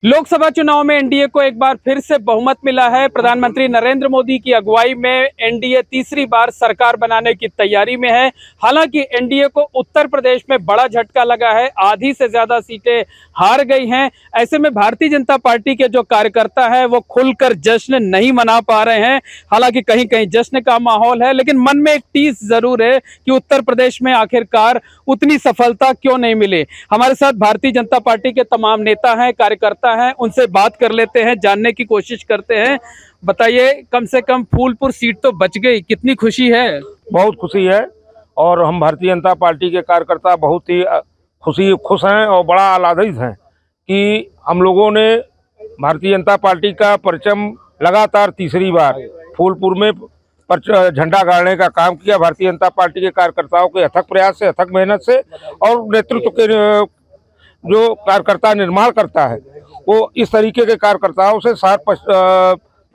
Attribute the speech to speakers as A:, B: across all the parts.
A: लोकसभा चुनाव में एनडीए को एक बार फिर से बहुमत मिला है। प्रधानमंत्री नरेंद्र मोदी की अगुवाई में एनडीए तीसरी बार सरकार बनाने की तैयारी में है। हालांकि एनडीए को उत्तर प्रदेश में बड़ा झटका लगा है, आधी से ज्यादा सीटें हार गई हैं। ऐसे में भारतीय जनता पार्टी के जो कार्यकर्ता है वो खुलकर जश्न नहीं मना पा रहे हैं। हालांकि कहीं कहीं जश्न का माहौल है, लेकिन मन में एक टीस जरूर है कि उत्तर प्रदेश में आखिरकार उतनी सफलता क्यों नहीं मिली। हमारे साथ भारतीय जनता पार्टी के तमाम नेता हैं, कार्यकर्ता हैं, उनसे बात कर लेते हैं, जानने की कोशिश करते हैं। बताइए, कम से कम फूलपुर सीट तो बच गई, कितनी खुशी है?
B: बहुत खुशी है और हम भारतीय जनता पार्टी के कार्यकर्ता बहुत ही खुश हैं और बड़ा आह्लादित हैं कि हम लोगों ने भारतीय जनता पार्टी का परचम लगातार तीसरी बार फूलपुर में झंडा गाड़ने का काम किया। भारतीय जनता पार्टी के कार्यकर्ताओं के अथक प्रयास से, अथक मेहनत से और नेतृत्व के जो कार्यकर्ता निर्माण करता है वो इस तरीके के कार्यकर्ताओं से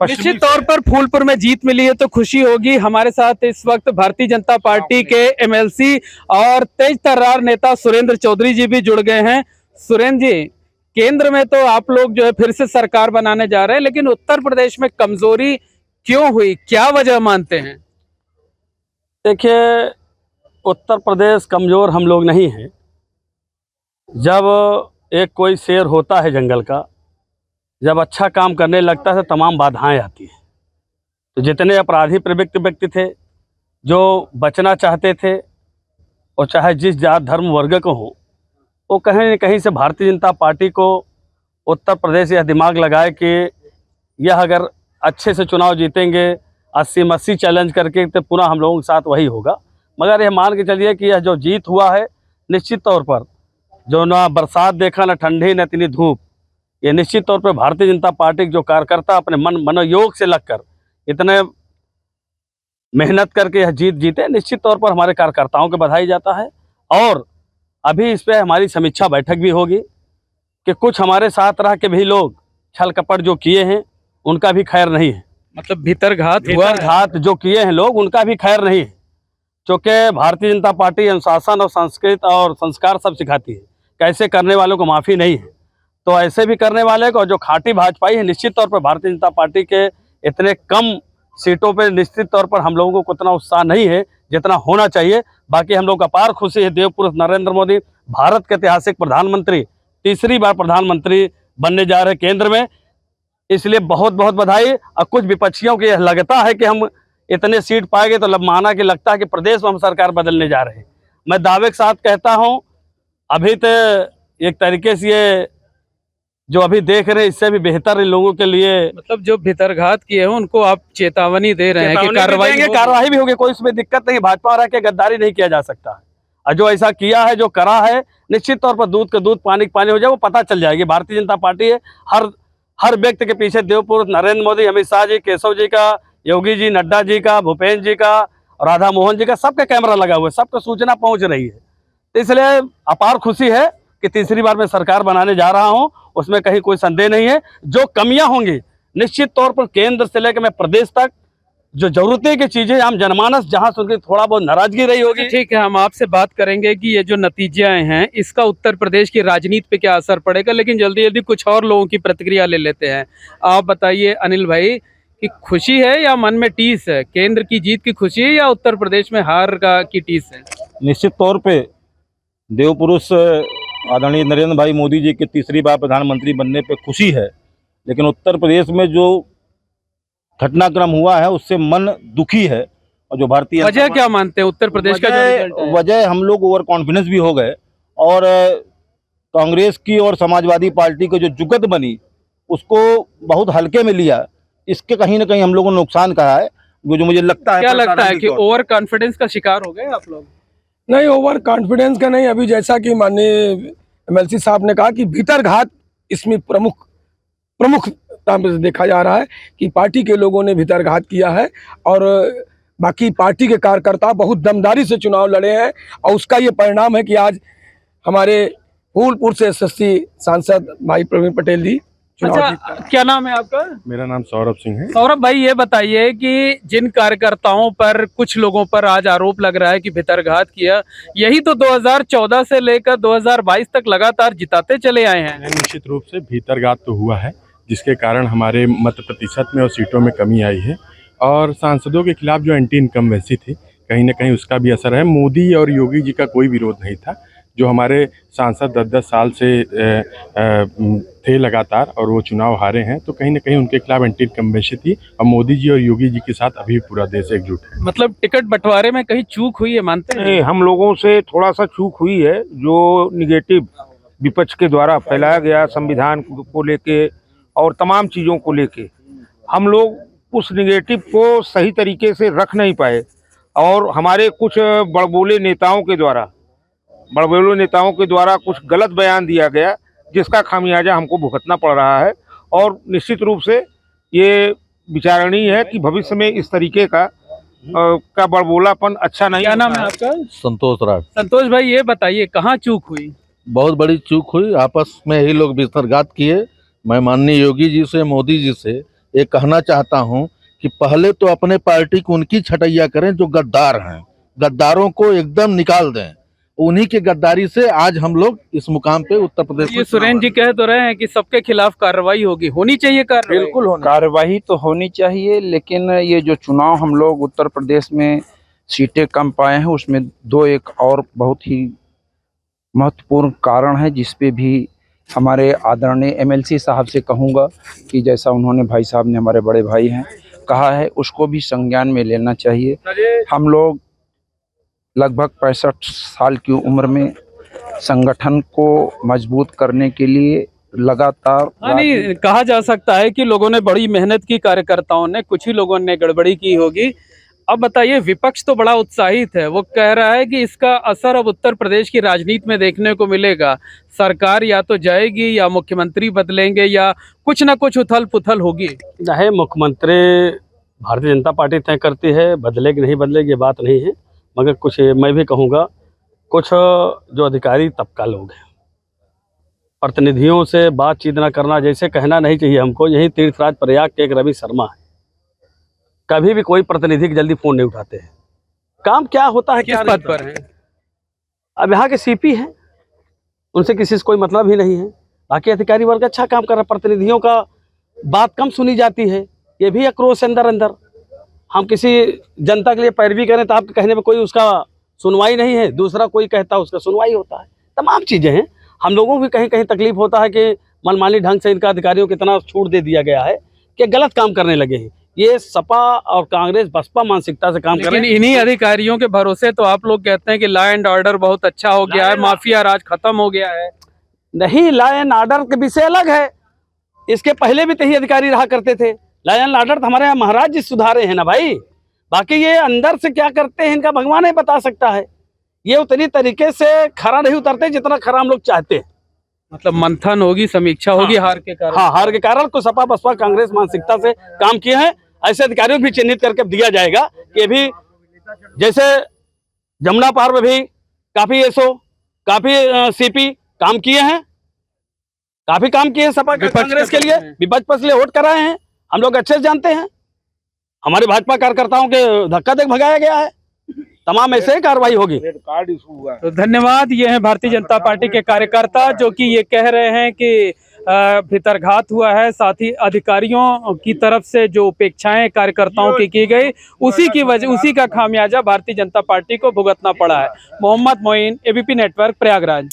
A: निश्चित तौर पर फूलपुर में जीत मिली है तो खुशी होगी। हमारे साथ इस वक्त भारतीय जनता पार्टी के एमएलसी और तेज तर्रार नेता सुरेंद्र चौधरी जी भी जुड़ गए हैं। सुरेंद्र जी, केंद्र में तो आप लोग जो है फिर से सरकार बनाने जा रहे हैं, लेकिन उत्तर प्रदेश में कमजोरी क्यों हुई, क्या वजह मानते हैं?
C: देखिए, उत्तर प्रदेश कमज़ोर हम लोग नहीं हैं। जब एक कोई शेर होता है जंगल का, जब अच्छा काम करने लगता है तो तमाम बाधाएं आती हैं। तो जितने अपराधी प्रवृत्त व्यक्ति थे जो बचना चाहते थे, और चाहे जिस जात धर्म वर्ग को हो, वो कहीं न कहीं से भारतीय जनता पार्टी को उत्तर प्रदेश यह दिमाग लगाए कि यह अगर अच्छे से चुनाव जीतेंगे 80-80 चैलेंज करके, तो पुनः हम लोगों के साथ वही होगा। मगर यह मान के चलिए कि यह जो जीत हुआ है, निश्चित तौर पर जो ना बरसात देखा, ना ठंडी, न इतनी धूप, ये निश्चित तौर पर भारतीय जनता पार्टी के जो कार्यकर्ता अपने मनोयोग से लगकर इतने मेहनत करके यह जीत जीते, निश्चित तौर पर हमारे कार्यकर्ताओं को बधाई जाता है। और अभी इस पर हमारी समीक्षा बैठक भी होगी कि कुछ हमारे साथ रह के भी लोग छल कपट जो किए हैं उनका भी खैर नहीं है।
A: मतलब भीतरघात
C: जो किए हैं लोग, उनका भी खैर नहीं है। क्योंकि भारतीय जनता पार्टी अनुशासन और संस्कृत और संस्कार सब सिखाती है, कैसे करने वालों को माफ़ी नहीं है। तो ऐसे भी करने वाले को, जो खाटी भाजपाई है, निश्चित तौर पर भारतीय जनता पार्टी के इतने कम सीटों पे निश्चित तौर पर हम लोगों को उतना उत्साह नहीं है जितना होना चाहिए। बाकी हम लोग अपार खुशी है, देवपुरुष नरेंद्र मोदी भारत के ऐतिहासिक प्रधानमंत्री, तीसरी बार प्रधानमंत्री बनने जा रहे केंद्र में, इसलिए बहुत बहुत बधाई। और कुछ विपक्षियों को यह लगता है कि हम इतने सीट पाएंगे तो माना कि लगता है कि प्रदेश में हम सरकार बदलने जा रहे हैं। मैं दावे के साथ कहता हूं, अभी तो एक तरीके से ये जो अभी देख रहे हैं इससे भी बेहतर इन लोगों के लिए,
A: मतलब जो भीतरघात किए हैं उनको आप चेतावनी दे रहे हैं कि
C: कार्रवाई भी होगी। कोई इसमें दिक्कत नहीं, भाजपा रह के गद्दारी नहीं किया जा सकता। और जो ऐसा किया है, जो करा है, निश्चित तौर पर दूध का दूध, पानी का पानी हो जाए, वो पता चल जाएगी। भारतीय जनता पार्टी है, हर व्यक्ति के पीछे देवपुरुष नरेंद्र मोदी, अमित शाह जी, केशव जी का, योगी जी, नड्डा जी का, भूपेन्द्र जी का, राधा मोहन जी का, सबका कैमरा लगा हुआ है, सबको सूचना पहुंच रही है। तो इसलिए अपार खुशी है कि तीसरी बार मैं सरकार बनाने जा रहा हूं, उसमें कहीं कोई संदेह नहीं है। जो कमियां होंगी निश्चित तौर पर केंद्र से लेकर मैं प्रदेश तक, जो जरूरतें की चीजें, आम जनमानस जहां से उनकी थोड़ा बहुत नाराजगी रही होगी।
A: ठीक है, हम आपसे बात करेंगे कि ये जो नतीजे आए हैं इसका उत्तर प्रदेश की राजनीति पे क्या असर पड़ेगा, लेकिन जल्दी जल्दी कुछ और लोगों की प्रतिक्रिया ले लेते हैं। आप बताइए अनिल भाई, कि खुशी है या मन में टीस है? केंद्र की जीत की खुशी है या उत्तर प्रदेश में हार की टीस है?
B: निश्चित तौर पे देवपुरुष आदरणीय नरेंद्र भाई मोदी जी के तीसरी बार प्रधानमंत्री बनने पे खुशी है, लेकिन उत्तर प्रदेश में जो घटनाक्रम हुआ है उससे मन दुखी है। और जो भारतीय
A: वजह क्या मानते हैं उत्तर प्रदेश का जो रिजल्ट है?
B: वजह हम लोग ओवर कॉन्फिडेंस भी हो गए और कांग्रेस की और समाजवादी पार्टी की जो जुगत बनी उसको बहुत हल्के में लिया। इसके कहीं ना कहीं हम लोगों ने नुकसान कहा है, जो मुझे लगता है।
A: क्या लगता है कि ओवर कॉन्फिडेंस का शिकार हो गए आप लोग?
D: नहीं, ओवर कॉन्फिडेंस का नहीं। अभी जैसा कि माननीय एमएलसी साहब ने कहा कि भीतरघात इसमें प्रमुख देखा जा रहा है कि पार्टी के लोगों ने भीतरघात किया है और बाकी पार्टी के कार्यकर्ता बहुत दमदारी से चुनाव लड़े हैं। और उसका ये परिणाम है कि आज हमारे फूलपुर से एसएससी सांसद भाई प्रवीण पटेल जी चुनाव
A: अच्छा,
D: जीतकर।
A: क्या नाम है आपका?
E: मेरा नाम सौरभ सिंह है।
A: सौरभ भाई, ये बताइए कि जिन कार्यकर्ताओं पर, कुछ लोगों पर आज आरोप लग रहा है कि भितरघात किया, यही तो 2014 से लेकर 2022 तक लगातार जिताते चले आए हैं।
E: निश्चित रूप से भीतरघात तो हुआ है, जिसके कारण हमारे मत प्रतिशत में और सीटों में कमी आई है, और सांसदों के खिलाफ जो एंटी इनकम्बेंसी थी, कहीं ना कहीं उसका भी असर है। मोदी और योगी जी का कोई विरोध नहीं था। जो हमारे सांसद 10-10 साल से थे लगातार और वो चुनाव हारे हैं, तो कहीं ना कहीं उनके खिलाफ एंटी इनकम्बेंसी थी, और मोदी जी और योगी जी के साथ अभी पूरा देश एकजुट है।
A: मतलब टिकट बंटवारे में कहीं चूक हुई है, मानते हैं?
B: नहीं, हम लोगों से थोड़ा सा चूक हुई है। जो निगेटिव विपक्ष के द्वारा फैलाया गया संविधान को लेके और तमाम चीज़ों को लेके, हम लोग उस निगेटिव को सही तरीके से रख नहीं पाए, और हमारे कुछ बड़बोले नेताओं के द्वारा कुछ गलत बयान दिया गया, जिसका खामियाजा हमको भुगतना पड़ रहा है। और निश्चित रूप से ये विचारणीय है कि भविष्य में इस तरीके का बड़बोलापन अच्छा नहीं।
A: क्या नाम है आपका?
F: संतोष राज।
A: संतोष भाई, ये बताइए कहाँ चूक हुई?
F: बहुत बड़ी चूक हुई, आपस में ही लोग भितरघात किए। मैं माननीय योगी जी से, मोदी जी से ये कहना चाहता हूं कि पहले तो अपने पार्टी को उनकी छटैया करें जो गद्दार हैं, गद्दारों को एकदम निकाल दें। उन्हीं के गद्दारी से आज हम लोग इस मुकाम पे उत्तर प्रदेश
A: ये सुरेंद्र जी कह तो रहे हैं कि सबके खिलाफ कार्रवाई होगी, होनी चाहिए कार्रवाई।
F: बिल्कुल होना।
G: कार्रवाई तो होनी चाहिए, लेकिन ये जो चुनाव हम लोग उत्तर प्रदेश में सीटें कम पाए हैं, उसमें दो एक और बहुत ही महत्वपूर्ण कारण है, जिस पे भी हमारे आदरणीय एमएलसी साहब से कहूँगा कि जैसा उन्होंने, भाई साहब ने, हमारे बड़े भाई हैं, कहा है, उसको भी संज्ञान में लेना चाहिए। हम लोग लगभग 65 साल की उम्र में संगठन को मजबूत करने के लिए लगातार
A: नहीं, कहा जा सकता है कि लोगों ने बड़ी मेहनत की, कार्यकर्ताओं ने, कुछ ही लोगों ने गड़बड़ी की होगी। अब बताइए, विपक्ष तो बड़ा उत्साहित है, वो कह रहा है कि इसका असर अब उत्तर प्रदेश की राजनीति में देखने को मिलेगा। सरकार या तो जाएगी, या मुख्यमंत्री बदलेंगे, या कुछ ना कुछ उथल पुथल होगी।
C: चाहे मुख्यमंत्री भारतीय जनता पार्टी तय करती है, बदलेगी नहीं बदलेगी ये बात नहीं है, मगर कुछ मैं भी कहूँगा, कुछ जो अधिकारी तबका लोग हैं, प्रतिनिधियों से बातचीत न करना, जैसे कहना नहीं चाहिए हमको। यही तीर्थराज प्रयाग के एक रवि शर्मा है, कभी भी कोई प्रतिनिधि जल्दी फोन नहीं उठाते हैं। काम क्या होता है,
A: किस पद पर हैं?
C: अब यहाँ के सीपी हैं, उनसे किसी से कोई मतलब ही नहीं है। बाकी अधिकारी वर्ग अच्छा काम कर रहा है, प्रतिनिधियों का बात कम सुनी जाती है, ये भी आक्रोश अंदर अंदर। हम किसी जनता के लिए पैरवी करें तो आपके कहने में कोई उसका सुनवाई नहीं है, दूसरा कोई कहता है उसका सुनवाई होता है। तमाम चीज़ें हैं। हम लोगों को भी कहीं कहीं तकलीफ होता है कि मनमानी ढंग से इनका अधिकारियों को इतना छूट दे दिया गया है कि गलत काम करने लगे हैं। ये सपा और कांग्रेस बसपा मानसिकता से काम कर रहे
A: लेकिन
C: हैं।
A: इन्हीं अधिकारियों के भरोसे तो आप लोग कहते हैं कि लॉ एंड ऑर्डर बहुत अच्छा हो गया है, माफिया राज खत्म हो गया है।
C: नहीं, लॉ एंड ऑर्डर के विषय अलग है, इसके पहले भी यही अधिकारी रहा करते थे। लॉ एंड ऑर्डर तो हमारे यहाँ महाराज जी सुधारे हैं ना भाई, बाकी ये अंदर से क्या करते हैं इनका भगवान ही बता सकता है। ये उतनी तरीके से खरा नहीं उतरते जितना खरा हम लोग चाहते हैं।
A: मतलब मंथन होगी, समीक्षा होगी, हार के कारण।
C: हाँ, हार के कारण को सपा बसपा कांग्रेस मानसिकता से काम किए हैं। ऐसे अधिकारियों को भी चिन्हित करके दिया जाएगा कि भी, जैसे जमुना पार में भी काफी एसओ, काफी सीपी काम किए हैं, काफी काम किए हैं सपा कांग्रेस के लिए, विपक्ष पर इसलिए वोट कराए हैं। हम लोग अच्छे से जानते हैं, हमारे भाजपा कार्यकर्ताओं के धक्का देकर भगाया गया है। तमाम ऐसे ही कार्रवाई होगी।
B: कार्ड इशू हुआ है।
A: तो धन्यवाद। ये हैं भारतीय जनता पार्टी के कार्यकर्ता जो कि ये कह रहे हैं कि भितरघात हुआ है, साथ ही अधिकारियों की तरफ से जो उपेक्षाएं कार्यकर्ताओं की गई, उसी की वजह, उसी का खामियाजा भारतीय जनता पार्टी को भुगतना पड़ा है। Mohammad Moin, ABP network, Prayagraj.